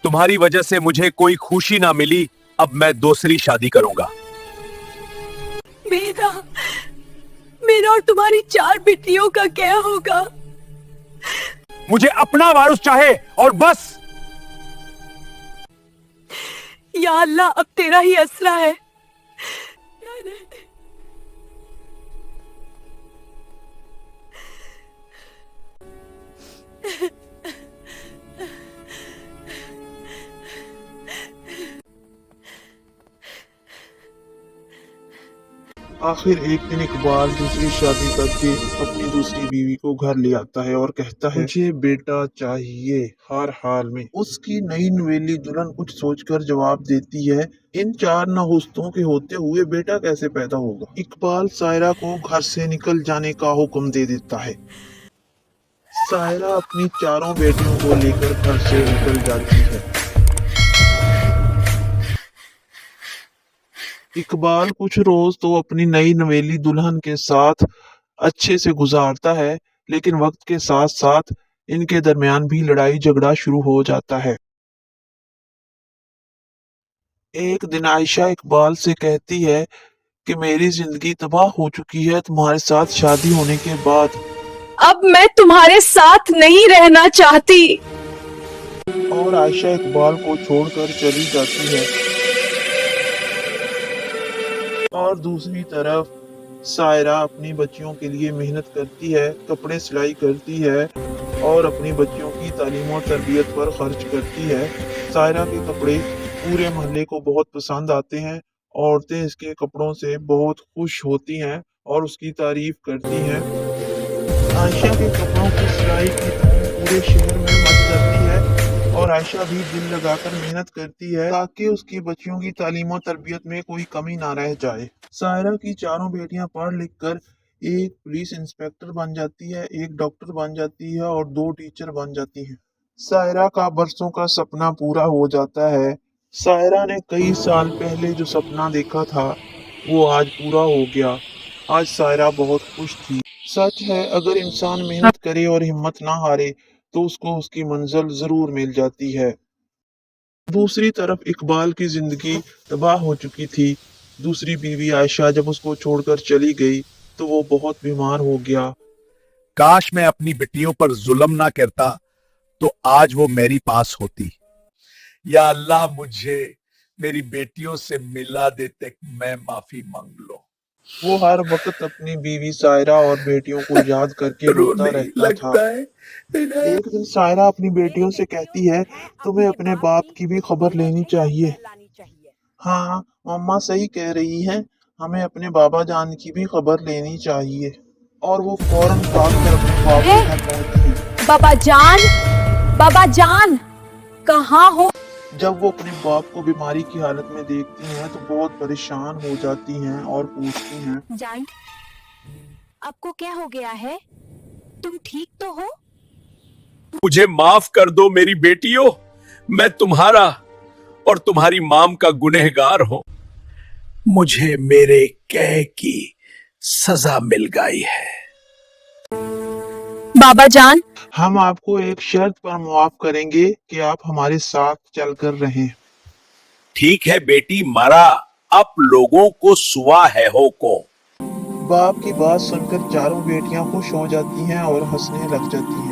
तुम्हारी वजह से मुझे कोई खुशी ना मिली, अब मैं दूसरी शादी करूंगा। मेरा मेरा और तुम्हारी 4 बेटियों का क्या होगा? मुझे अपना वारिस चाहे और बस। या अल्लाह, अब तेरा ही असरा है। आखिर एक दिन इकबाल दूसरी शादी करके अपनी दूसरी बीवी को घर ले आता है और कहता है, मुझे बेटा चाहिए हर हाल में। उसकी नई नवेली दुल्हन कुछ सोचकर जवाब देती है, इन 4 नहुस्तों के होते हुए बेटा कैसे पैदा होगा। इकबाल सायरा को घर से निकल जाने का हुक्म दे देता है। सायरा अपनी 4 बेटियों को लेकर घर से निकल जाती है। इकबाल कुछ रोज तो अपनी नई नवेली दुल्हन के साथ अच्छे से गुजारता है, लेकिन वक्त के साथ साथ इनके दरमियान भी लड़ाई झगड़ा शुरू हो जाता है। एक दिन आयशा इकबाल से कहती है कि मेरी जिंदगी तबाह हो चुकी है तुम्हारे साथ शादी होने के बाद। अब मैं तुम्हारे साथ नहीं रहना चाहती। और आयशा इकबाल को छोड़कर चली जाती है। और दूसरी तरफ सायरा अपनी बच्चियों के लिए मेहनत करती है, कपड़े सिलाई करती है और अपनी बच्चियों की तालीम और तरबियत पर खर्च करती है। सायरा के कपड़े पूरे मोहल्ले को बहुत पसंद आते हैं। औरतें इसके कपड़ों से बहुत खुश होती हैं और उसकी तारीफ करती हैं। आयशा के कपड़ों की सिलाई की धूम पूरे शहर में मच जाती है और आयशा भी दिल लगाकर मेहनत करती है ताकि उसकी बच्चियों की तालीम और तरबियत में कोई कमी ना रह जाए। सायरा की 4 बेटियां पढ़ लिख कर एक पुलिस इंस्पेक्टर बन जाती है, एक डॉक्टर बन जाती है और 2 टीचर बन जाती हैं। सायरा का बरसों का सपना पूरा हो जाता है। सायरा ने कई साल पहले जो सपना देखा था वो आज पूरा हो गया। आज सायरा बहुत खुश थी। सच है, अगर इंसान मेहनत करे और हिम्मत ना हारे तो उसको उसकी मंजिल जरूर मिल जाती है। दूसरी तरफ इकबाल की जिंदगी तबाह हो चुकी थी। दूसरी बीवी आयशा जब उसको छोड़कर चली गई तो वो बहुत बीमार हो गया। काश मैं अपनी बेटियों पर जुल्म ना करता तो आज वो मेरी पास होती। या अल्लाह, मुझे मेरी बेटियों से मिला देते, मैं माफी मांग लो। वो हर वक्त अपनी बीवी सायरा और बेटियों को याद करके रोता रोने ही रहता था। लगता है। एक दिन सायरा अपनी बेटियों से कहती है, तुम्हें अपने बाप की भी खबर लेनी चाहिए। हाँ, मम्मा सही कह रही हैं, हमें अपने बाबा जान की भी खबर लेनी चाहिए। और वो फौरन भागकर अपने बाप के घर पहुंचती है। बाबा जान, कहाँ हो? जब वो अपने बाप को बीमारी की हालत में देखती हैं तो बहुत परेशान हो जाती हैं और पूछती हैं, जान, आपको क्या हो गया है? तुम ठीक तो हो? मुझे माफ कर दो मेरी बेटियों, मैं तुम्हारा और तुम्हारी माम का गुनहगार हूं। मुझे मेरे कैद की सजा मिल गई है। बाबा जान, हम आपको एक शर्त पर मुआफ करेंगे कि आप हमारे साथ चलकर रहें। ठीक है बेटी, मारा आप लोगों को सुआ है हो को। बाप की बात सुनकर 4 बेटियां खुश हो जाती हैं और हंसने लग जाती हैं।